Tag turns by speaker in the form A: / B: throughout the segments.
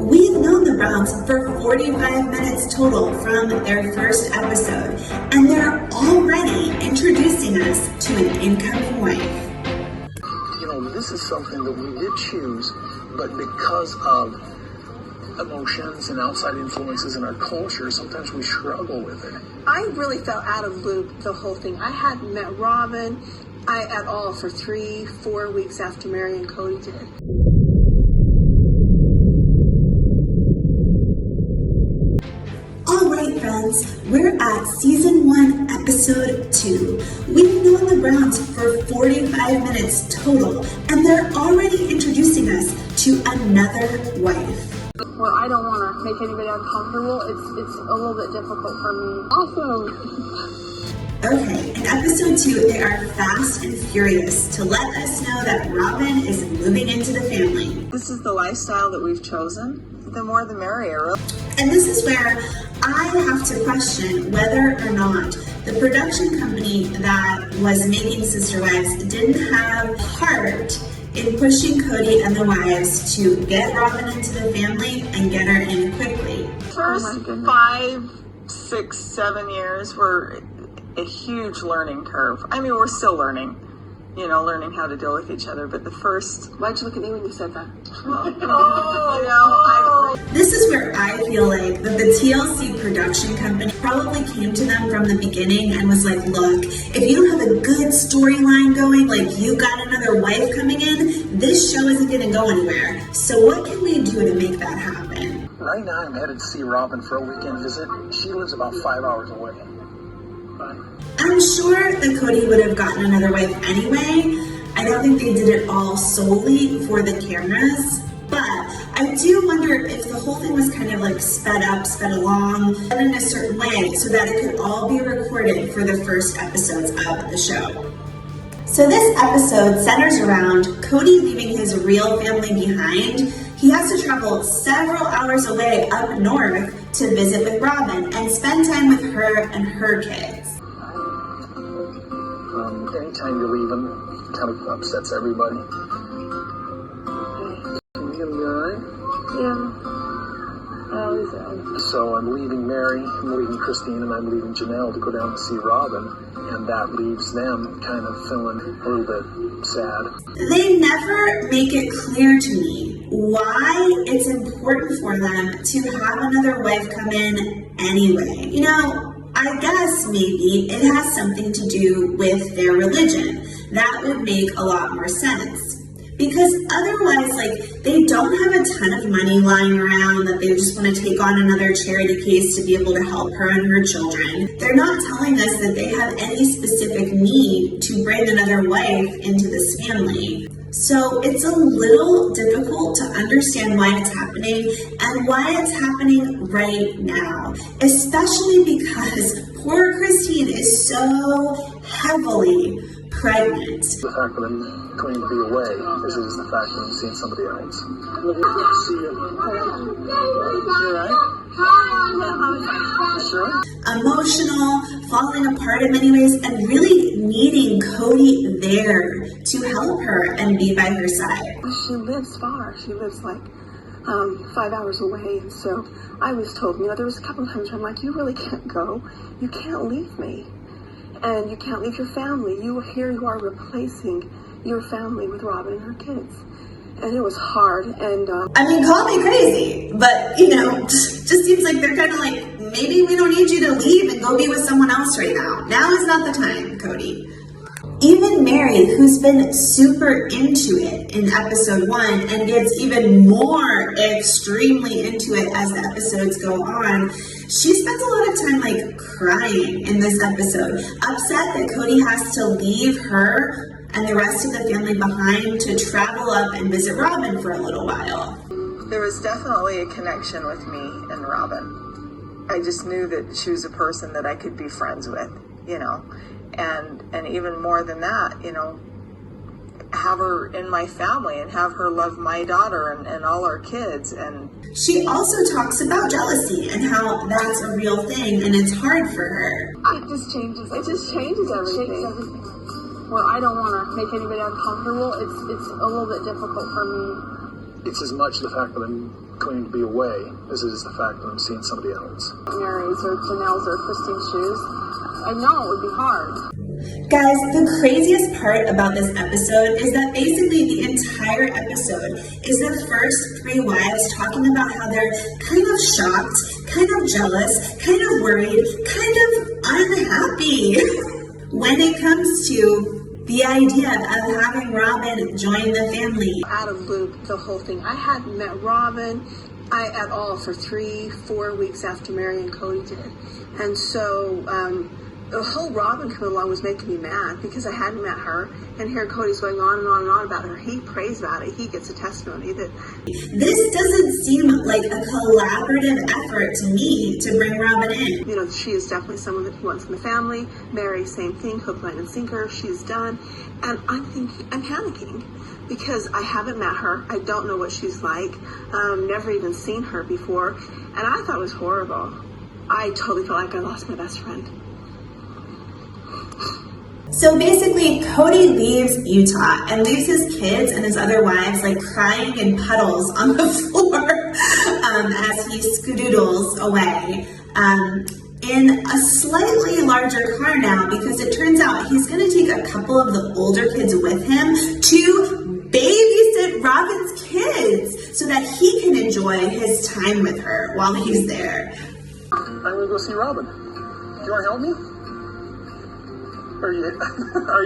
A: We've known the Browns for 45 minutes total from their first episode, and they're already introducing us to an incoming wife.
B: You know, this is something that we did choose, but because of emotions and outside influences in our culture, sometimes we struggle with it.
C: I really felt out of loop the whole thing. I hadn't met Robin at all for 3-4 weeks after Mary and Cody did.
A: Alright friends, we're at Season 1, Episode 2. We've known the Browns for 45 minutes total, and they're already introducing us to another wife.
D: Well, I don't want to make anybody uncomfortable. It's a little bit difficult for me. Awesome.
A: Okay, in Episode 2, they are fast and furious to let us know that Robin is moving into the family.
E: This is the lifestyle that we've chosen. The more the merrier.
A: And this is where I have to question whether or not the production company that was making Sister Wives didn't have heart in pushing Cody and the wives to get Robin into the family and get her in quickly.
E: First 5, 6, 7 years were a huge learning curve. I mean, we're still learning, learning how to deal with each other. But the first...
C: Why'd you look at me when you said that?
A: This is where I feel like that the TLC production company probably came to them from the beginning and was like, look, if you don't have a good storyline going, like you got another wife coming in, this show isn't going to go anywhere. So what can we do to make that happen?
B: Right now I'm headed to see Robin for a weekend visit. She lives about 5 hours away.
A: I'm sure that Cody would have gotten another wife anyway. I don't think they did it all solely for the cameras, but I do wonder if the whole thing was kind of like sped up, sped along, done in a certain way so that it could all be recorded for the first episodes of the show. So this episode centers around Cody leaving his real family behind. He has to travel several hours away up north to visit with Robin and spend time with her and her kids.
B: Anytime you're leaving, kind of upsets everybody. You gonna be alright?
D: Yeah. I always am.
B: So I'm leaving Mary, I'm leaving Christine, and I'm leaving Janelle to go down to see Robin, and that leaves them kind of feeling a little bit sad.
A: They never make it clear to me why it's important for them to have another wife come in anyway. I guess maybe it has something to do with their religion. That would make a lot more sense. Because otherwise, they don't have a ton of money lying around that they just want to take on another charity case to be able to help her and her children. They're not telling us that they have any specific need to bring another wife into this family. So it's a little difficult to understand why it's happening and why it's happening right now, especially because poor Christine is so heavily pregnant.
B: The fact that I'm going to be away is the fact that I'm seeing somebody else. See you. You alright? Sure.
A: Emotional, falling apart in many ways, and really needing Cody there to help her and be by her side.
C: She lives far. She lives 5 hours away. And so I was told, there was a couple of times where I'm like, you really can't go. You can't leave me. And you can't leave your family. Here you are replacing your family with Robin and her kids. And it was hard. And
A: call me crazy, but just seems like they're kind of like, maybe we don't need you to leave and go be with someone else right now. Now is not the time, Cody. Even Mary, who's been super into it in episode 1 and gets even more extremely into it as the episodes go on, she spends a lot of time crying in this episode, upset that Cody has to leave her and the rest of the family behind to travel up and visit Robin for a little while.
E: There was definitely a connection with me and Robin. I just knew that she was a person that I could be friends with, and even more than that, have her in my family and have her love my daughter and all our kids. And
A: she also talks about jealousy and how that's a real thing and it's hard for her.
D: It just changes everything. Well, I don't want to make anybody uncomfortable. It's a little bit difficult for me.
B: It's as much the fact that I'm going to be away as it is the fact that I'm seeing somebody else.
D: Mary's or Janelle's or Christine's shoes. I know it would be hard.
A: Guys, the craziest part about this episode is that basically the entire episode is the first three wives talking about how they're kind of shocked, kind of jealous, kind of worried, kind of unhappy when it comes to the idea of having Robin join the family.
C: Out of loop, the whole thing. I hadn't met Robin at all for 3-4 weeks after Mary and Cody did. And so the whole Robin coming along was making me mad because I hadn't met her. And here Cody's going on and on and on about her. He prays about it. He gets a testimony that
A: this doesn't seem like a collaborative effort to me to bring Robin in.
C: you know, she is definitely someone that he wants in the family. Mary, same thing, hook, line, and sinker. She's done. And I'm panicking because I haven't met her. I don't know what she's like. Never even seen her before. And I thought it was horrible. I totally felt like I lost my best friend.
A: So basically, Cody leaves Utah and leaves his kids and his other wives like crying in puddles on the floor as he skedoodles away in a slightly larger car now, because it turns out he's going to take a couple of the older kids with him to babysit Robin's kids so that he can enjoy his time with her while he's there.
B: I'm going to go see Robin. Do you want to help me? Are you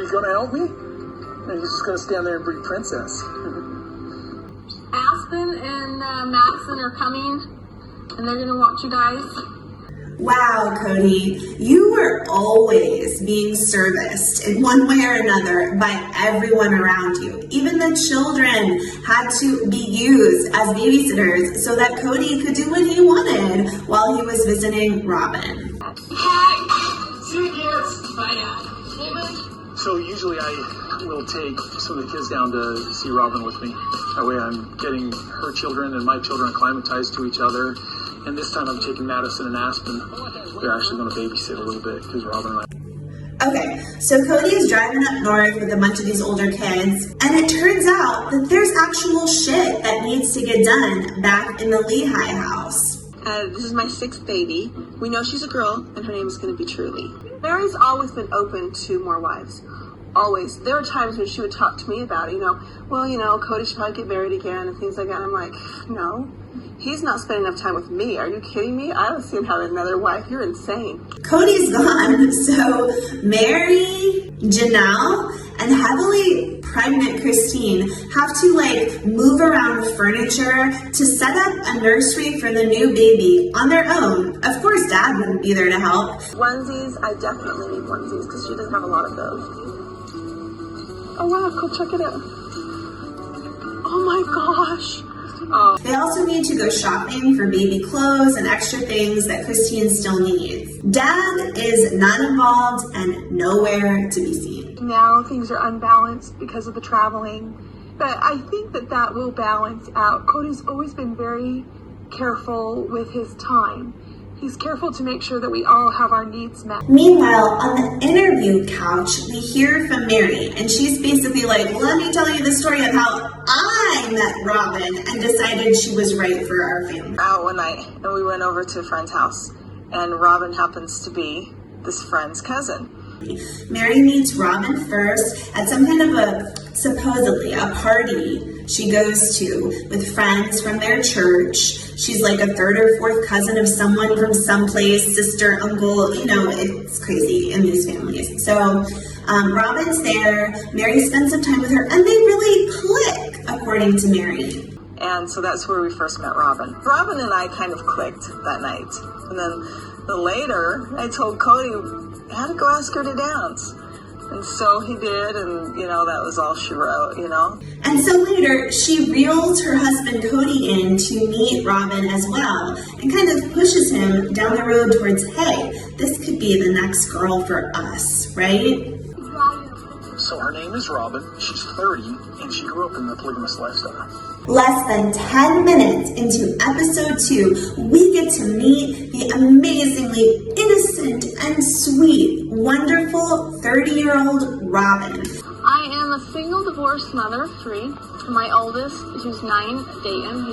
B: going to help me? Or are you just going to stand there and be princess?
D: Aspen and Madison are coming, and they're going to watch you guys.
A: Wow, Cody, you were always being serviced in one way or another by everyone around you. Even the children had to be used as babysitters so that Cody could do what he wanted while he was visiting Robin.
D: Hi. See you kids. Bye now.
B: So usually I will take some of the kids down to see Robin with me. That way I'm getting her children and my children acclimatized to each other. And this time I'm taking Madison and Aspen. They're actually going to babysit a little bit because Robin and I...
A: Okay, so Cody is driving up north with a bunch of these older kids, and it turns out that there's actual shit that needs to get done back in the Lehigh house.
C: This is my 6th baby. We know she's a girl, and her name is going to be Truly. Mary's always been open to more wives. Always. There were times when she would talk to me about it, Cody should probably get married again and things like that. I'm like, no. He's not spending enough time with me. Are you kidding me? I don't see him having another wife. You're insane.
A: Cody's gone, so Mary, Janelle, and heavily pregnant Christine have to move around furniture to set up a nursery for the new baby on their own. Of course, Dad wouldn't be there to help.
C: Onesies, I definitely need onesies because she doesn't have a lot of those. Oh wow, go check it out. Oh my gosh. Oh.
A: They also need to go shopping for baby clothes and extra things that Christine still needs. Dad is not involved and nowhere to be seen.
C: Now things are unbalanced because of the traveling, but I think that will balance out. Cody's always been very careful with his time. He's careful to make sure that we all have our needs met.
A: Meanwhile, on the interview couch, we hear from Mary, and she's basically like, let me tell you the story of how I met Robin and decided she was right for our family.
E: Out one night, and we went over to a friend's house, and Robin happens to be this friend's cousin.
A: Mary meets Robin first at some kind of supposedly a party she goes to with friends from their church. She's like a 3rd or 4th cousin of someone from someplace, sister, uncle, it's crazy in these families. So Robin's there, Mary spends some time with her, and they really click, according to Mary.
E: And so that's where we first met Robin. Robin and I kind of clicked that night. And then later, I told Cody I had to go ask her to dance. And so he did, and, that was all she wrote,
A: And so later, she reels her husband Cody in to meet Robin as well, and kind of pushes him down the road towards, hey, this could be the next girl for us, right?
B: So her name is Robin, she's 30, and she grew up in the polygamous lifestyle.
A: Less than 10 minutes into episode 2, we get to meet the amazingly innocent and sweet, wonderful 30-year-old Robin.
D: I am a single divorced mother of 3. My oldest, who's 9, Dayton,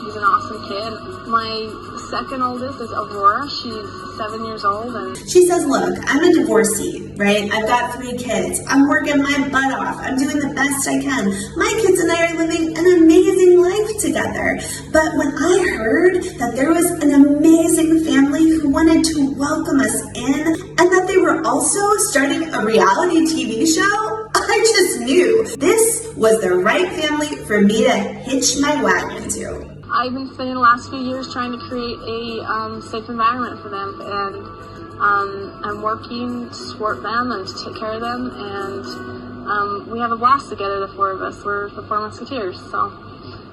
D: he's an awesome kid. My second oldest is Aurora. She's 7 years old, and
A: She says, look, I'm a divorcee, right? I've got 3 kids. I'm working my butt off. I'm doing the best I can. My kids and I are living an amazing life together. But when I heard that there was an amazing family who wanted to welcome us in, and that they were also starting a reality TV show, I just knew this was the right family for me to hitch my wagon to.
D: I've been spending the last few years trying to create a safe environment for them, and I'm working to support them and to take care of them, and we have a blast together, the 4 of us. We're the 4 Musketeers, so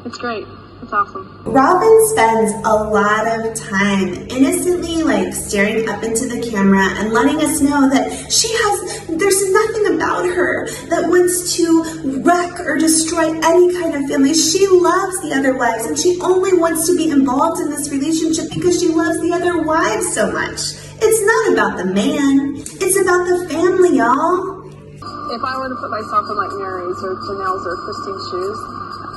D: it's great. It's awesome.
A: Robin spends a lot of time innocently staring up into the camera and letting us know that there's nothing about her that wants to wreck or destroy any kind of family. She loves the other wives, and she only wants to be involved in this relationship because she loves the other wives so much. It's not about the man. It's about the family, y'all.
D: If I were to put myself in Mary's or Janelle's or Christine's shoes,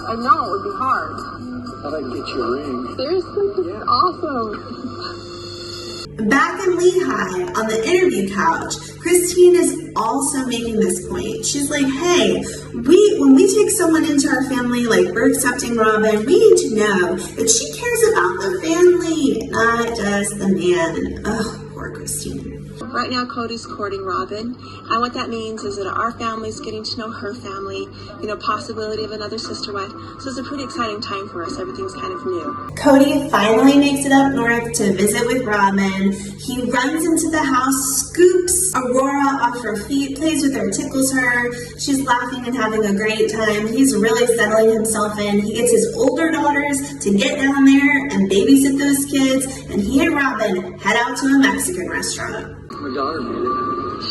D: I know it would be hard.
B: I thought I'd get you a ring.
D: Seriously, this is awesome.
A: Back in Lehigh, on the interview couch, Christine is also making this point. She's like, hey, when we take someone into our family, we're accepting Robin, we need to know that she cares about the family, not just the man. Ugh, poor Christine.
F: Right now, Cody's courting Robin, and what that means is that our family's getting to know her family, possibility of another sister wife. So it's a pretty exciting time for us. Everything's kind of new.
A: Cody finally makes it up north to visit with Robin. He runs into the house, scoops Aurora off her feet, plays with her, tickles her. She's laughing and having a great time. He's really settling himself in. He gets his older daughters to get down there and babysit those kids, and he and Robin head out to a Mexican restaurant.
B: My daughter made it.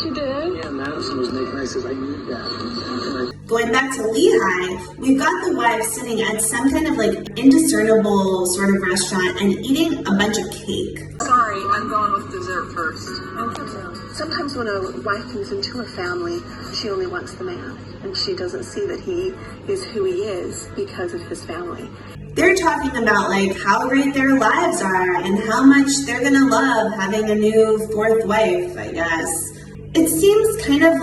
D: She did?
B: Yeah, Madison was making it. I says, I need that.
A: Going back to Lehigh, we've got the wives sitting at some kind of indiscernible sort of restaurant and eating a bunch of cake.
E: Sorry, I'm going with dessert first.
C: Sometimes when a wife comes into a family, she only wants the man, and she doesn't see that he is who he is because of his family.
A: They're talking about how great their lives are and how much they're gonna love having a new 4th wife, I guess. It seems kind of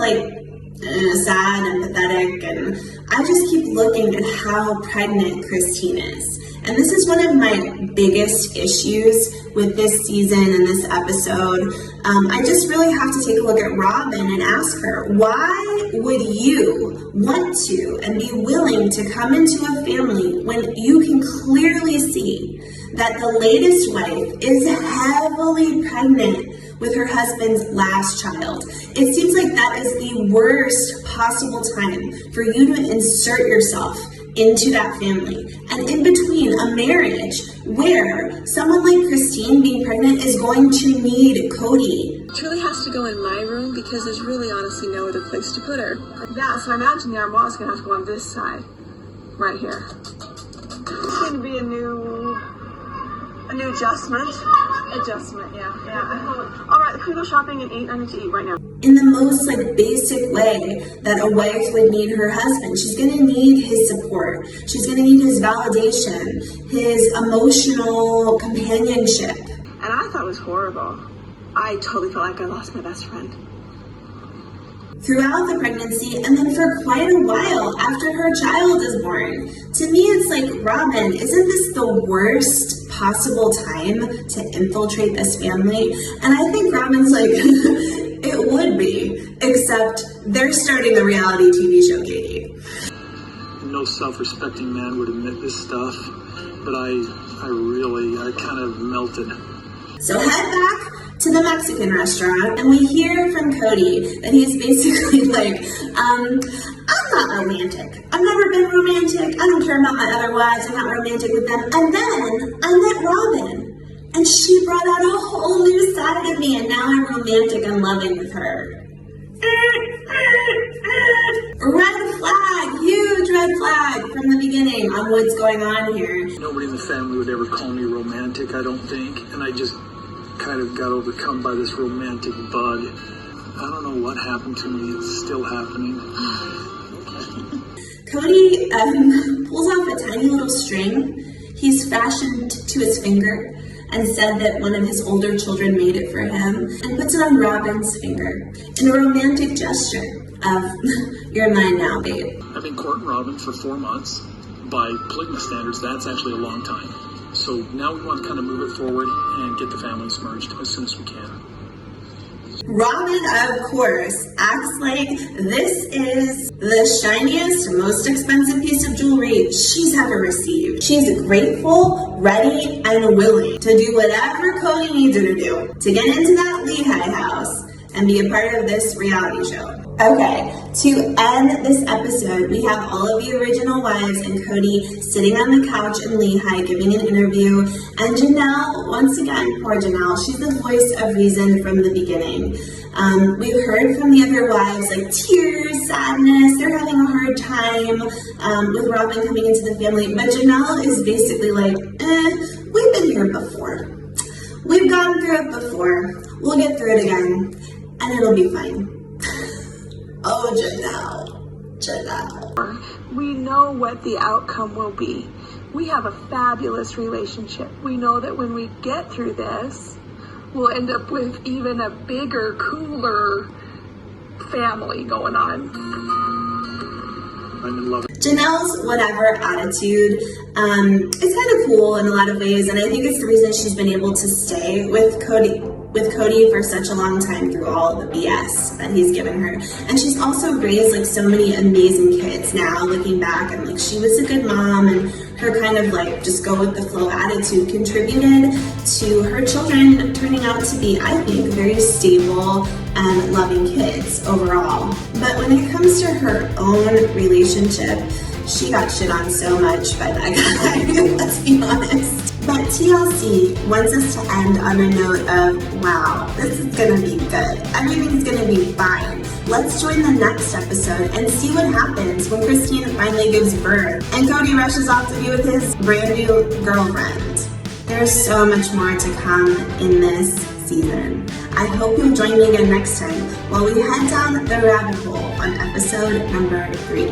A: sad and pathetic, and I just keep looking at how pregnant Christine is. And this is one of my biggest issues with this season and this episode. I just really have to take a look at Robin and ask her, why would you want to and be willing to come into a family when you can clearly see that the latest wife is heavily pregnant with her husband's last child? It seems like that is the worst possible time for you to insert yourself into that family. And in between a marriage where someone like Christine being pregnant is going to need Cody.
F: Truly has to go in my room because there's really honestly no other place to put her.
E: Yeah, so I imagine the armoire's going to have to go on this side, right here. It's going to be a new adjustment. Yeah. All right, can we go shopping and eat? I need to eat right now.
A: In the most basic way that a wife would need her husband. She's going to need his support. She's going to need his validation, his emotional companionship.
C: And I thought it was horrible. I totally felt like I lost my best friend.
A: Throughout the pregnancy, and then for quite a while after her child is born. To me, it's Robin, isn't this the worst possible time to infiltrate this family? And I think Robin's it would be, except they're starting a reality TV show, Katie.
B: No self-respecting man would admit this stuff, but I kind of melted.
A: So head back to the Mexican restaurant, and we hear from Cody that he's basically I'm not romantic. I've never been romantic. I don't care about my other wives. I'm not romantic with them. And then I met Robin, and she brought out a whole new side of me, and now I'm romantic and loving with her. Red flag, huge red flag from the beginning on what's going on here.
B: Nobody in the family would ever call me romantic, I don't think, and I just kind of got overcome by this romantic bug. I don't know what happened to me. It's still happening.
A: Cody pulls off a tiny little string he's fashioned to his finger and said that one of his older children made it for him, and puts it on Robin's finger in a romantic gesture of, "You're mine now, babe."
B: I've been courting Robin for 4 months. By polygamous standards, that's actually a long time. So now we want to kind of move it forward and get the families merged as soon as we can.
A: Robin, of course, acts like this is the shiniest, most expensive piece of jewelry she's ever received. She's grateful, ready, and willing to do whatever Cody needs her to do to get into that Lehigh house and be a part of this reality show. Okay, to end this episode, we have all of the original wives and Cody sitting on the couch in Lehigh giving an interview, and Janelle, once again, poor Janelle, she's the voice of reason from the beginning. We've heard from the other wives, like tears, sadness, they're having a hard time with Robin coming into the family, but Janelle is basically like, we've been here before. We've gone through it before. We'll get through it again, and it'll be fine. Oh, Janelle.
C: We know what the outcome will be. We have a fabulous relationship. We know that when we get through this, we'll end up with even a bigger, cooler family going on.
B: I'm in love.
A: Janelle's whatever attitude is kind of cool in a lot of ways, and I think it's the reason she's been able to stay with Cody for such a long time through all the BS that he's given her. And she's also raised like so many amazing kids now, looking back, and like she was a good mom, and her kind of like just go with the flow attitude contributed to her children turning out to be, I think, very stable and loving kids overall. But when it comes to her own relationship, she got shit on so much by that guy, let's be honest. But TLC wants us to end on a note of, wow, this is gonna be good. Everything's gonna be fine. Let's join the next episode and see what happens when Christine finally gives birth and Cody rushes off to be with his brand new girlfriend. There's so much more to come in this season. I hope you'll join me again next time while we head down the rabbit hole on episode number 3.